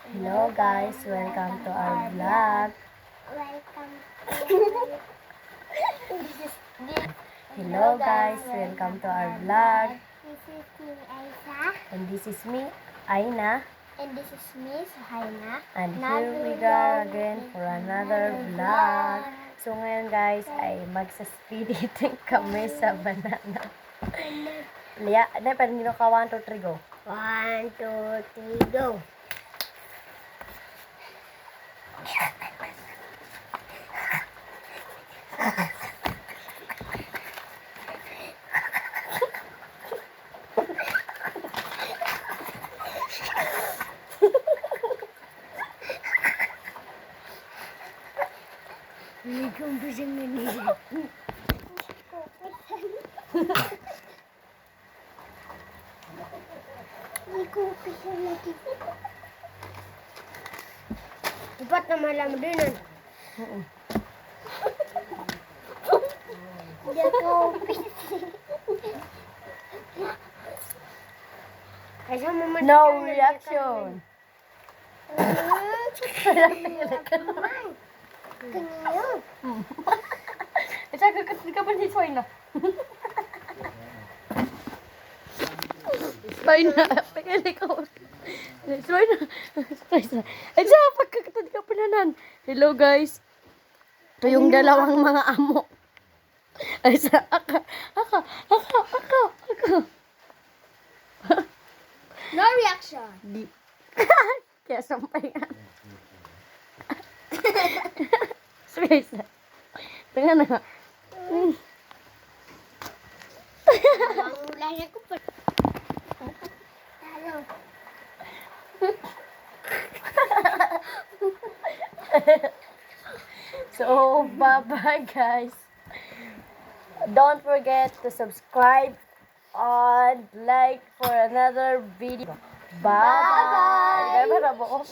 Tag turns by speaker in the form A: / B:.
A: Hello guys, welcome to our vlog.
B: Welcome
A: Hello guys, welcome to our vlog.
B: This is me, Aisa.
A: And this is me, Aina.
B: And this is me, Suhaina.
A: And here we go again for another vlog. So ngayon guys, ay magsa-speed eating kami sa banana. Liya, na pero nino ka 1, 2, 3, go.
B: 1, 2, 3, go. Hindi ko bising manila. Hindi ko bising manila. Dapat na malam din. Hindi ako bising.
A: No reaction.
B: Kanyo.
A: At saka kasi ka pa ni Soy na. Soy na, pagkali ko. Soy na. At saka pagkakatad ka pa nanan. Hello guys. Ito yung dalawang mga amo. Ay sa aka.
B: No reaction.
A: Di. Kaya sampay nga. Space na. Tingnan na.
B: Ang ulaya ko pa. Talo.
A: So, bye-bye guys. Don't forget to subscribe and like for another video. Bye-bye. Bye-bye.